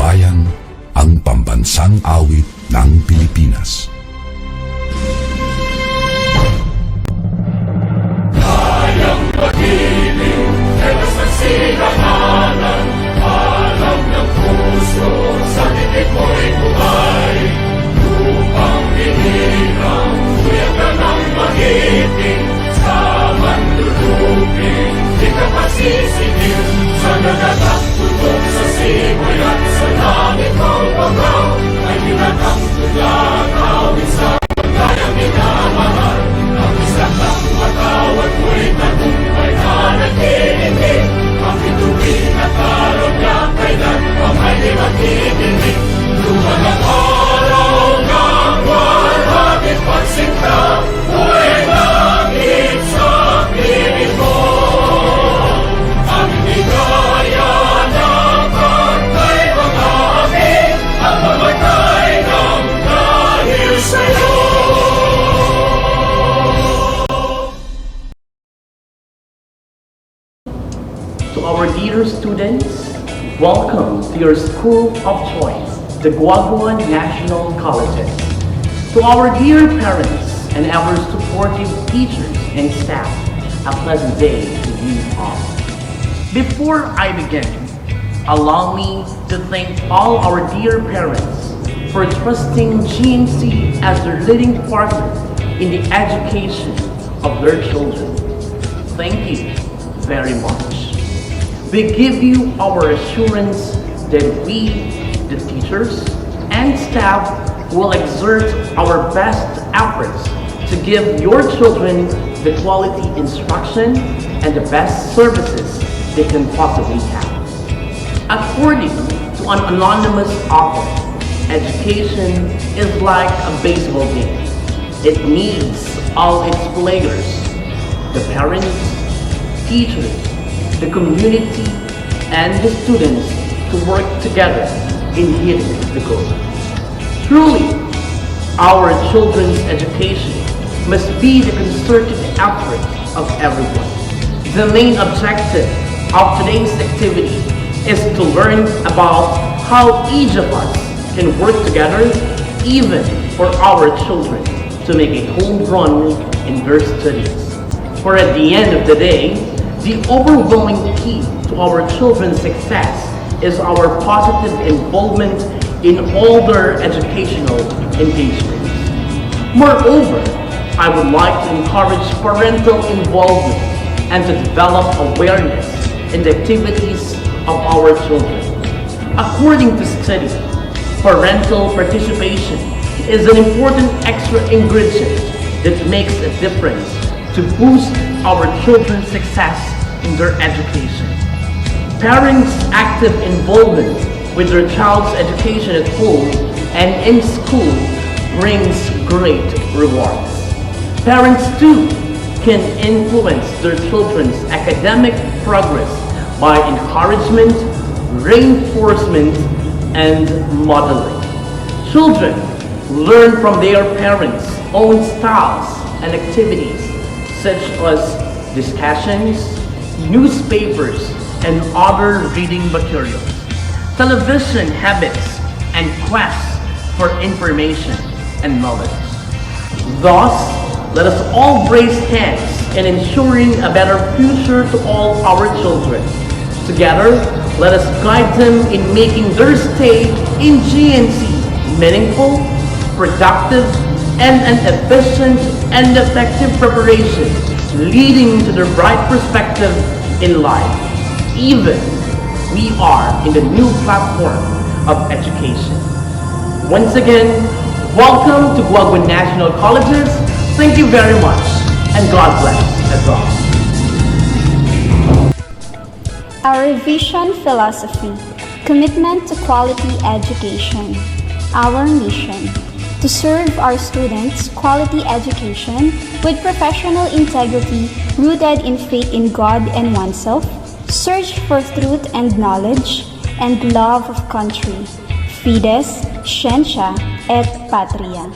bayan, ang pambansang awit ng Pilipinas. Kayang pag-ibig, ewas ng silanganan, alam ng puso, sa titik mo'y buhay. Lupang binirang, kuya ka ng mag-ibig, sa manlulupin, di ka pasisingil, sa nagtatagtulog sa simoy at sa langit ng bangaw, ay tinatang tulad, awit sa pagkayang minamahal, ang isa kang matawad mo'y tagumpay na nagtitindig, ang bituin at araw niya kailan pa may di magtitindig. Luha ng araw ng walhati pagsinta, buhay langit sa piling mo. Ang bigaya ng pagkay mag-amin, ang mamatay ng dahil sa'yo. To our dear students, welcome to your school of choice, the Guaguan National Colleges. To our dear parents and our supportive teachers and staff, a pleasant day to you all. Before I begin, allow me to thank all our dear parents for trusting GNC as their leading partner in the education of their children. Thank you very much. We give you our assurance that we, the teachers and staff, will exert our best efforts to give your children the quality instruction and the best services they can possibly have. According to an anonymous author, education is like a baseball game. It needs all its players, the parents, teachers, the community, and the students to work together in hitting the goal. Truly, our children's education must be the concerted effort of everyone. The main objective of today's activity is to learn about how each of us can work together, even for our children, to make a home run in their studies. For at the end of the day, the overwhelming key to our children's success is our positive involvement in all their educational engagements. Moreover, I would like to encourage parental involvement and to develop awareness in the activities of our children. According to study, parental participation is an important extra ingredient that makes a difference to boost our children's success in their education. Parents' active involvement with their child's education at home and in school brings great rewards. Parents too can influence their children's academic progress by encouragement, reinforcement, and modeling. Children learn from their parents' own styles and activities, such as discussions, newspapers, and other reading materials, television habits, and quests for information and knowledge. Thus, let us all brace hands in ensuring a better future to all our children. Together, let us guide them in making their stay in GNC meaningful, productive, and an efficient and effective preparation, leading to their bright perspective in life, even we are in the new platform of education. Once again, welcome to Guaguan National Colleges. Thank you very much, and God bless us all. Our vision philosophy, commitment to quality education. Our mission, to serve our students quality education with professional integrity rooted in faith in God and oneself, search for truth and knowledge, and love of country. Fides, Scientia, et Patria.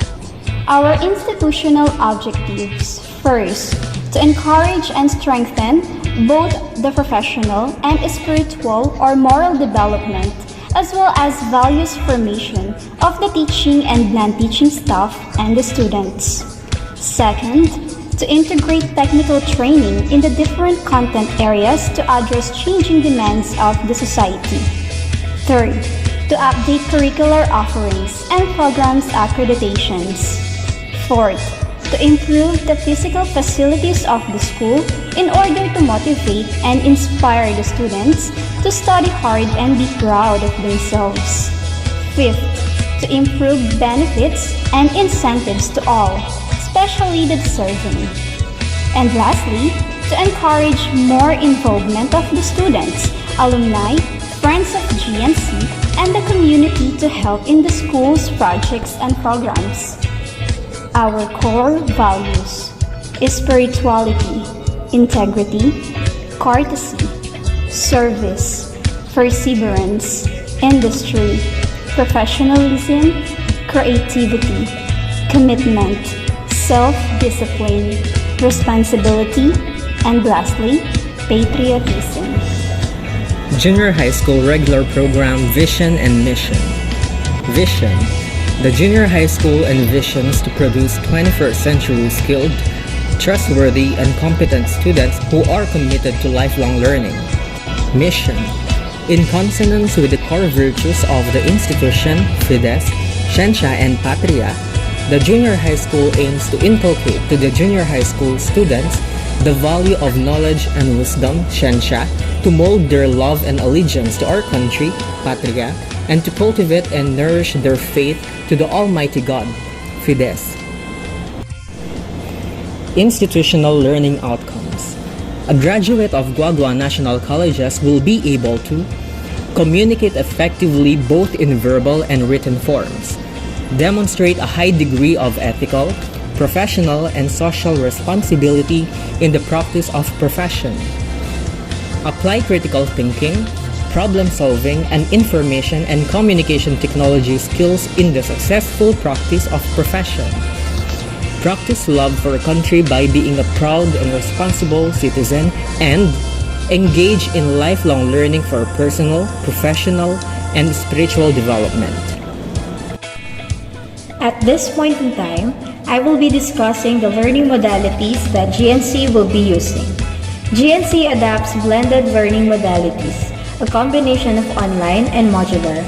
Our institutional objectives. First, to encourage and strengthen both the professional and spiritual or moral development as well as values formation of the teaching and non-teaching staff and the students. Second, to integrate technical training in the different content areas to address changing demands of the society. Third, to update curricular offerings and programs accreditations. Fourth, to improve the physical facilities of the school in order to motivate and inspire the students to study hard and be proud of themselves. Fifth, to improve benefits and incentives to all, especially the deserving. And lastly, to encourage more involvement of the students, alumni, friends of GNC, and the community to help in the school's projects and programs. Our core values is spirituality, integrity, courtesy, service, perseverance, industry, professionalism, creativity, commitment, self-discipline, responsibility, and lastly, patriotism. Junior High School Regular Program Vision and Mission. Vision. The junior high school envisions to produce 21st century skilled, trustworthy, and competent students who are committed to lifelong learning. Mission. In consonance with the core virtues of the institution, Fides, Ciencia, and Patria, the junior high school aims to inculcate to the junior high school students the value of knowledge and wisdom, Ciencia, to mold their love and allegiance to our country, Patria, and to cultivate and nourish their faith to the Almighty God, Fides. Institutional learning outcomes. A graduate of Guagua National Colleges will be able to communicate effectively both in verbal and written forms, demonstrate a high degree of ethical, professional, and social responsibility in the practice of profession, apply critical thinking, problem solving, and information and communication technology skills in the successful practice of profession. Practice love for country by being a proud and responsible citizen, and engage in lifelong learning for personal, professional, and spiritual development. At this point in time, I will be discussing the learning modalities that GNC will be using. GNC adapts blended learning modalities, a combination of online and modular.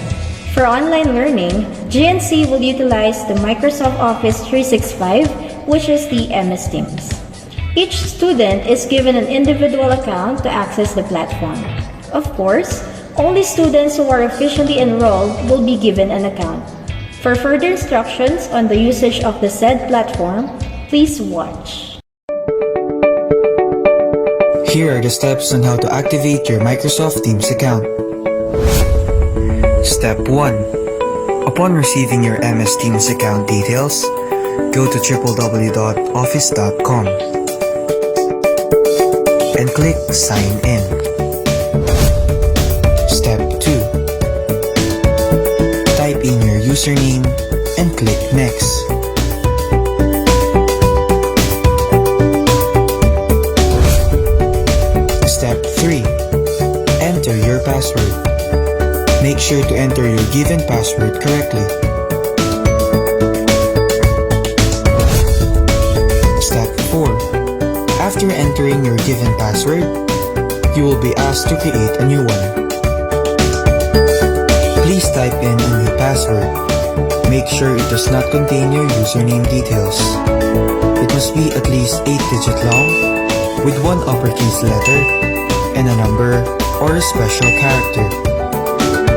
For online learning, GNC will utilize the Microsoft Office 365, which is the MS Teams. Each student is given an individual account to access the platform. Of course, only students who are officially enrolled will be given an account. For further instructions on the usage of the said platform, please watch. Here are the steps on how to activate your Microsoft Teams account. Step 1. Upon receiving your MS Teams account details, go to www.office.com and click Sign In. Step 2. Type in your username and click Next. Step 3. Enter your password. Make sure to enter your given password correctly. Step 4. After entering your given password, you will be asked to create a new one. Please type in a new password. Make sure it does not contain your username details. It must be at least 8-digit long, with one uppercase letter, and a number or a special character.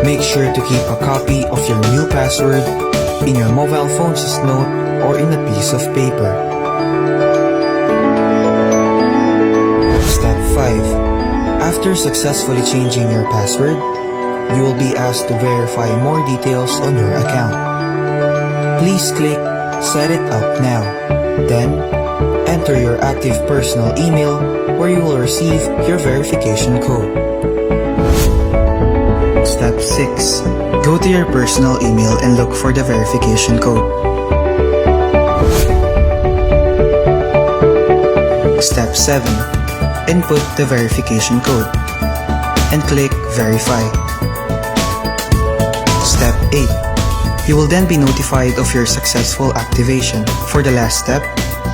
Make sure to keep a copy of your new password in your mobile phone's note or in a piece of paper. Step 5. After successfully changing your password, you will be asked to verify more details on your account. Please click Set It Up Now. Then, enter your active personal email where you will receive your verification code. Step 6. Go to your personal email and look for the verification code. Step 7. Input the verification code and click Verify. step 8. You will then be notified of your successful activation. For the last step,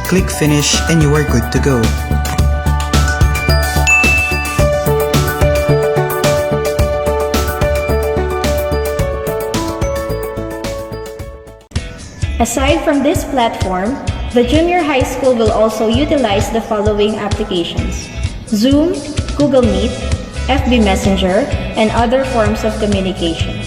click finish and you are good to go. Aside from this platform, the junior high school will also utilize the following applications: Zoom, Google Meet, FB Messenger, and other forms of communication.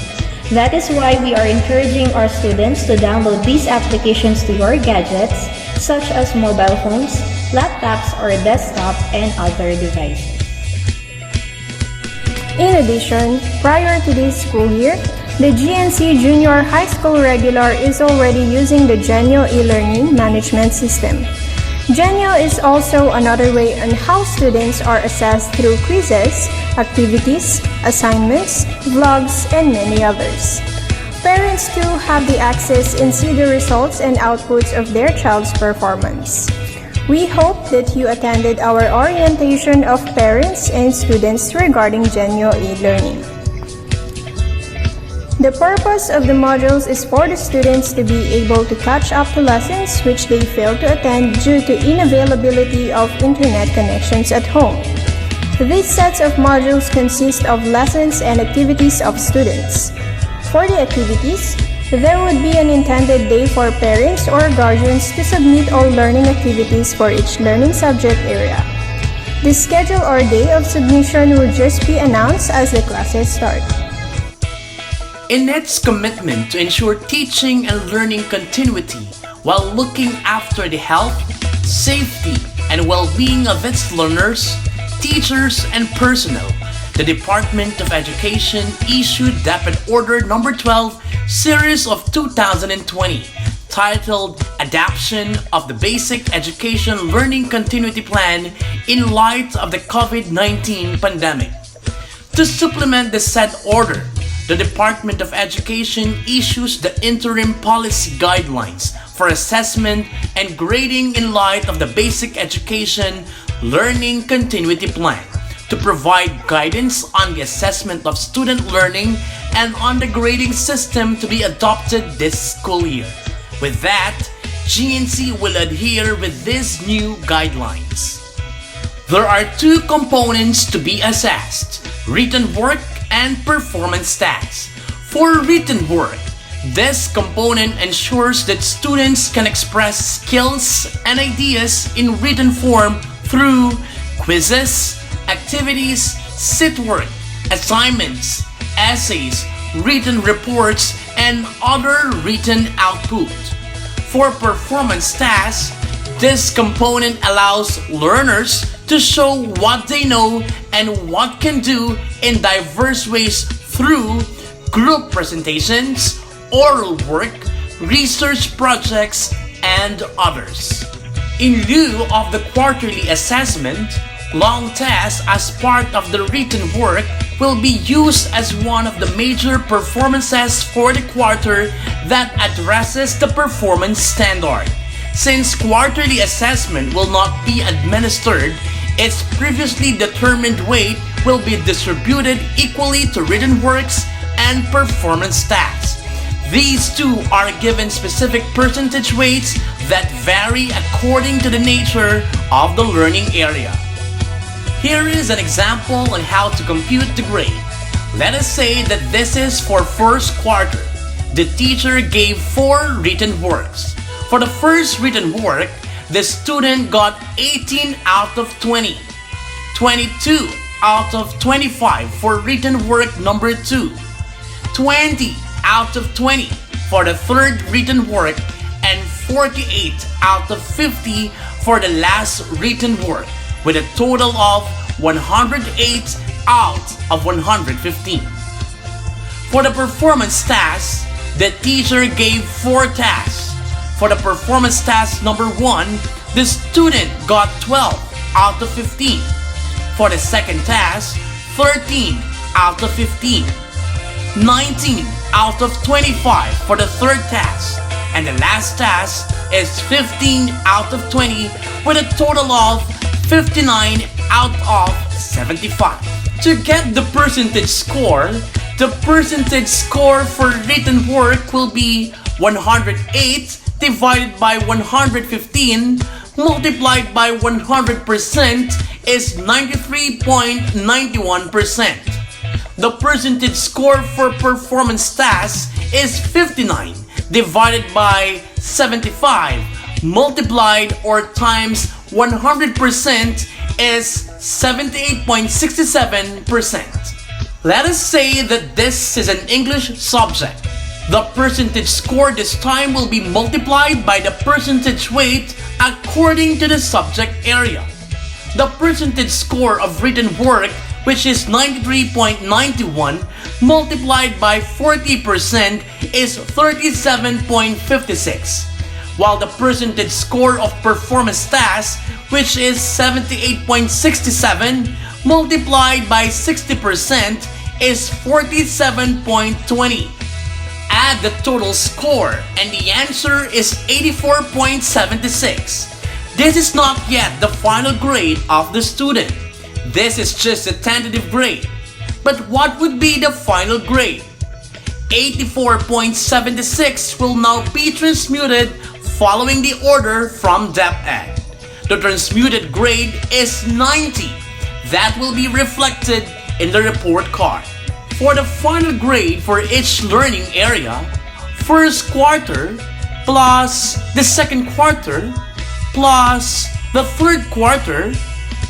That is why we are encouraging our students to download these applications to your gadgets, such as mobile phones, laptops, or desktop, and other devices. In addition, prior to this school year, the GNC Junior High School Regular is already using the Genio e-learning management system. Genio is also another way on how students are assessed through quizzes, activities, assignments, vlogs, and many others. Parents too have the access and see the results and outputs of their child's performance. We hope that you attended our orientation of parents and students regarding Genio e-learning. The purpose of the modules is for the students to be able to catch up to lessons which they failed to attend due to inavailability of internet connections at home. These sets of modules consist of lessons and activities of students. For the activities, there would be an intended day for parents or guardians to submit all learning activities for each learning subject area. The schedule or day of submission will just be announced as the classes start. In its commitment to ensure teaching and learning continuity while looking after the health, safety, and well-being of its learners, teachers, and personnel, the Department of Education issued DepEd Order No. 12, Series of 2020, titled Adoption of the Basic Education Learning Continuity Plan in light of the COVID-19 pandemic. To supplement the said order, the Department of Education issues the interim policy guidelines for assessment and grading in light of the Basic Education Learning Continuity Plan to provide guidance on the assessment of student learning and on the grading system to be adopted this school year. With that, GNC will adhere with these new guidelines. There are two components to be assessed: written work and performance tasks. For written work, this component ensures that students can express skills and ideas in written form through quizzes, activities, sit work, assignments, essays, written reports, and other written output. For performance tasks, this component allows learners to show what they know and what can do in diverse ways through group presentations, oral work, research projects, and others. In lieu of the quarterly assessment, long tests as part of the written work will be used as one of the major performances for the quarter that addresses the performance standard. Since quarterly assessment will not be administered, its previously determined weight will be distributed equally to written works and performance tasks. These two are given specific percentage weights that vary according to the nature of the learning area. Here is an example on how to compute the grade. Let us say that this is for first quarter. The teacher gave 4 written works. For the first written work, the student got 18 out of 20, 22 out of 25 for written work number 2, 20 out of 20 for the third written work, and 48 out of 50 for the last written work, with a total of 108 out of 115. For the performance task, the teacher gave 4 tasks. For the performance task number 1, the student got 12 out of 15. For the second task, 13 out of 15. 19 out of 25 for the third task. And the last task is 15 out of 20 with a total of 59 out of 75. To get the percentage score for written work will be 108 divided by 115 multiplied by 100% is 93.91%. The percentage score for performance tasks is 59 divided by 75 multiplied or times 100% is 78.67%. Let us say that this is an English subject. The percentage score this time will be multiplied by the percentage weight according to the subject area. The percentage score of written work, which is 93.91, multiplied by 40% is 37.56. While the percentage score of performance tasks, which is 78.67, multiplied by 60% is 47.20. Add the total score and the answer is 84.76. This is not yet the final grade of the student. This is just a tentative grade. But what would be the final grade? 84.76 will now be transmuted following the order from DepEd. The transmuted grade is 90. That will be reflected in the report card. For the final grade for each learning area, first quarter plus the second quarter plus the third quarter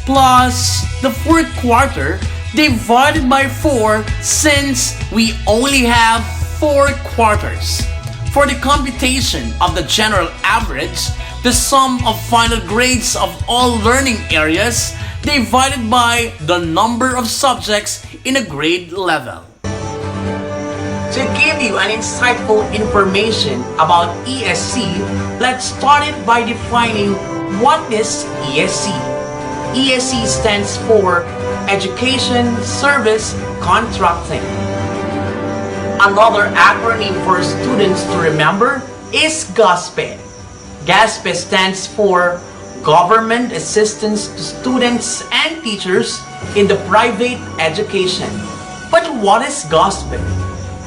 plus the fourth quarter divided by 4 since we only have 4 quarters. For the computation of the general average, the sum of final grades of all learning areas divided by the number of subjects in a grade level. To give you an insightful information about ESC, let's start it by defining what is ESC. ESC stands for Education Service Contracting. Another acronym for students to remember is GASPE. GASPE stands for Government Assistance to Students and Teachers in the Private Education. But what is GASPE?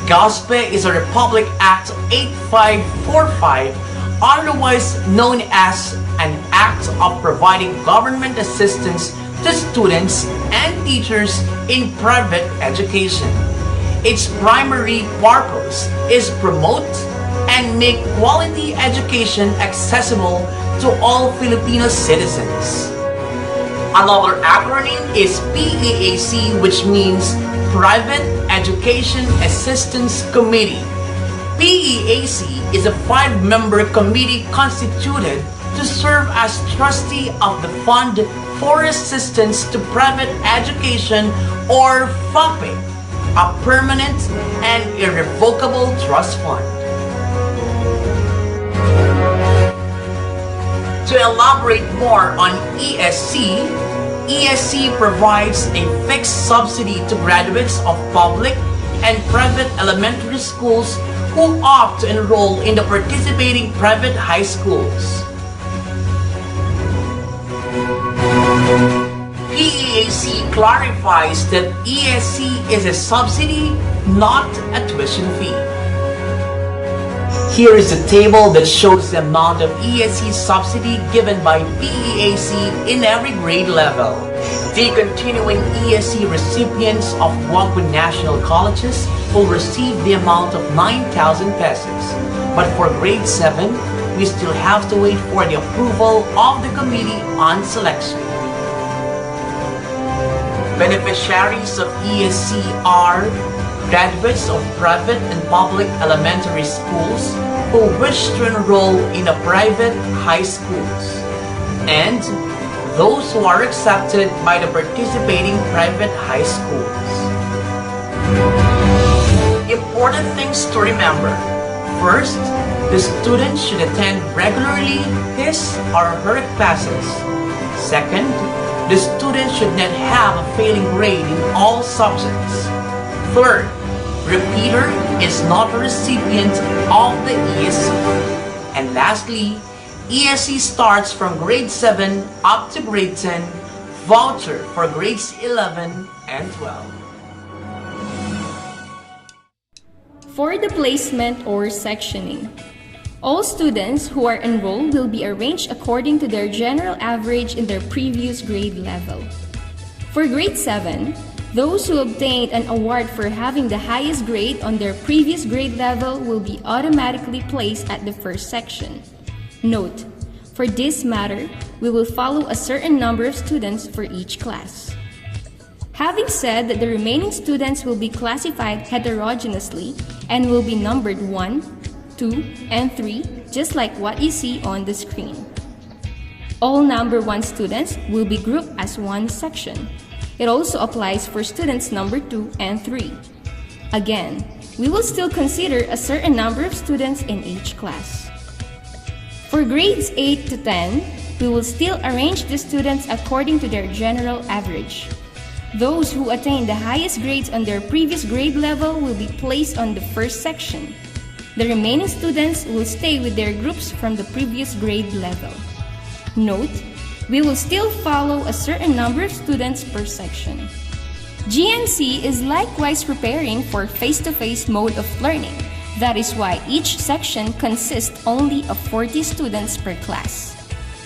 GASPE is a Republic Act 8545, otherwise known as an act of providing government assistance to students and teachers in private education. Its primary purpose is promote and make quality education accessible to all Filipino citizens. Another acronym is PEAC, which means Private Education Assistance Committee. PEAC is a 5-member committee constituted to serve as trustee of the Fund for Assistance to Private Education, or FAPE, a permanent and irrevocable trust fund. To elaborate more on ESC, ESC provides a fixed subsidy to graduates of public and private elementary schools who opt to enroll in the participating private high schools. PEAC clarifies that ESC is a subsidy, not a tuition fee. Here is a table that shows the amount of ESC subsidy given by PEAC in every grade level. The continuing ESC recipients of Guaguan National Colleges will receive the amount of 9,000 pesos. But for grade 7, we still have to wait for the approval of the Committee on Selection. Beneficiaries of ESC are graduates of private and public elementary schools who wish to enroll in a private high schools, and those who are accepted by the participating private high schools. Important things to remember. First, the student should attend regularly his or her classes. Second, the student should not have a failing grade in all subjects. Third, repeater is not a recipient of the ESC. And lastly, ESC starts from grade 7 up to grade 10, voucher for grades 11 and 12. For the placement or sectioning, all students who are enrolled will be arranged according to their general average in their previous grade level. For grade 7, those who obtained an award for having the highest grade on their previous grade level will be automatically placed at the first section. Note, for this matter, we will follow a certain number of students for each class. Having said that the remaining students will be classified heterogeneously and will be numbered 1, 2, and 3, just like what you see on the screen. All number 1 students will be grouped as one section. It also applies for students number 2 and 3. Again, we will still consider a certain number of students in each class. For grades 8 to 10, we will still arrange the students according to their general average. Those who attain the highest grades on their previous grade level will be placed on the first section. The remaining students will stay with their groups from the previous grade level. Note, we will still follow a certain number of students per section. GNC is likewise preparing for face-to-face mode of learning. That is why each section consists only of 40 students per class.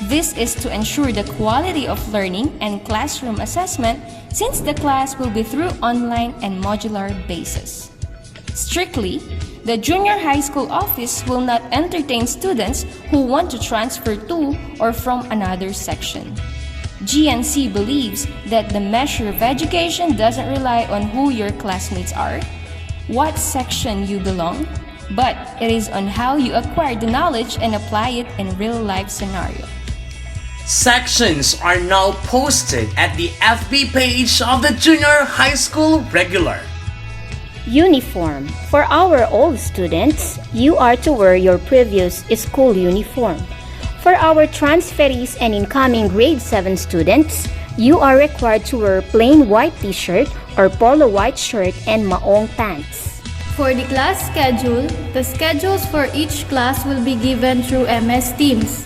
This is to ensure the quality of learning and classroom assessment since the class will be through online and modular basis. Strictly, the junior high school office will not entertain students who want to transfer to or from another section. GNC believes that the measure of education doesn't rely on who your classmates are, what section you belong, but it is on how you acquire the knowledge and apply it in real-life scenario. Sections are now posted at the FB page of the Junior High School Regular. Uniform. For our old students, you are to wear your previous school uniform. For our transferees and incoming grade 7 students, you are required to wear plain white t-shirt or polo white shirt and maong pants. For the class schedule, the schedules for each class will be given through MS Teams.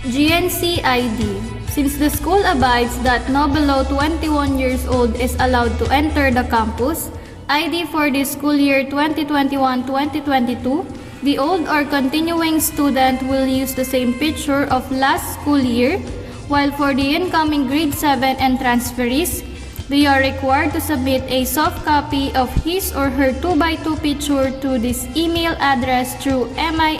GNC ID. Since the school abides that no below 21 years old is allowed to enter the campus, ID for the school year 2021-2022, the old or continuing student will use the same picture of last school year, while for the incoming grade 7 and transferees, they are required to submit a soft copy of his or her 2x2 picture to this email address through mis@gnc.edu.ph.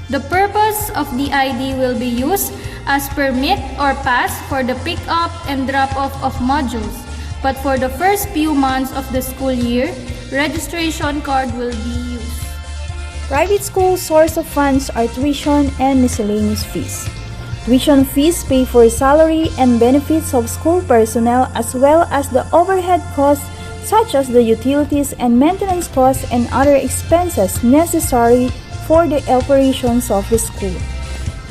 The purpose of the ID will be used as permit or pass for the pick-up and drop-off of modules, but for the first few months of the school year, registration card will be used. Private school source of funds are tuition and miscellaneous fees. Tuition fees pay for salary and benefits of school personnel as well as the overhead costs such as the utilities and maintenance costs and other expenses necessary for the operations of the school.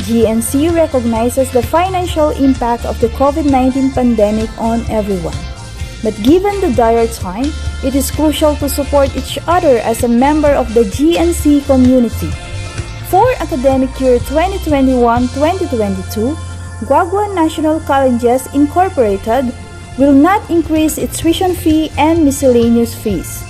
GNC recognizes the financial impact of the COVID-19 pandemic on everyone. But given the dire time, it is crucial to support each other as a member of the GNC community. For academic year 2021-2022, Guaguan National Colleges Incorporated will not increase its tuition fee and miscellaneous fees.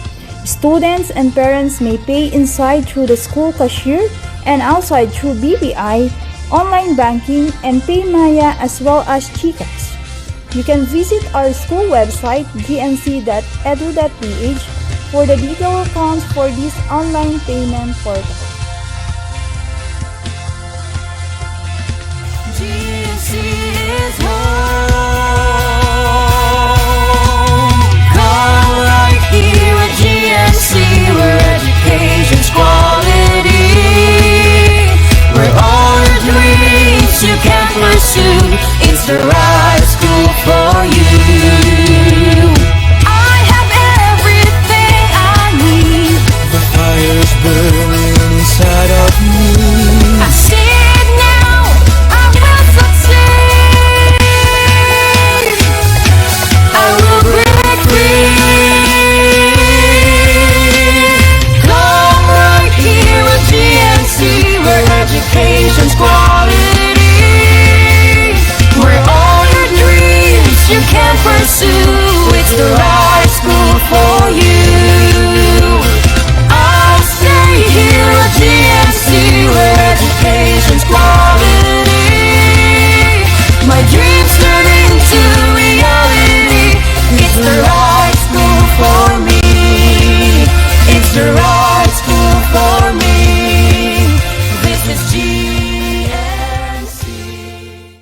Students and parents may pay inside through the school cashier and outside through BPI, online banking, and PayMaya as well as GCash. You can visit our school website gnc.edu.ph for the detailed accounts for this online payment portal. GNC is home.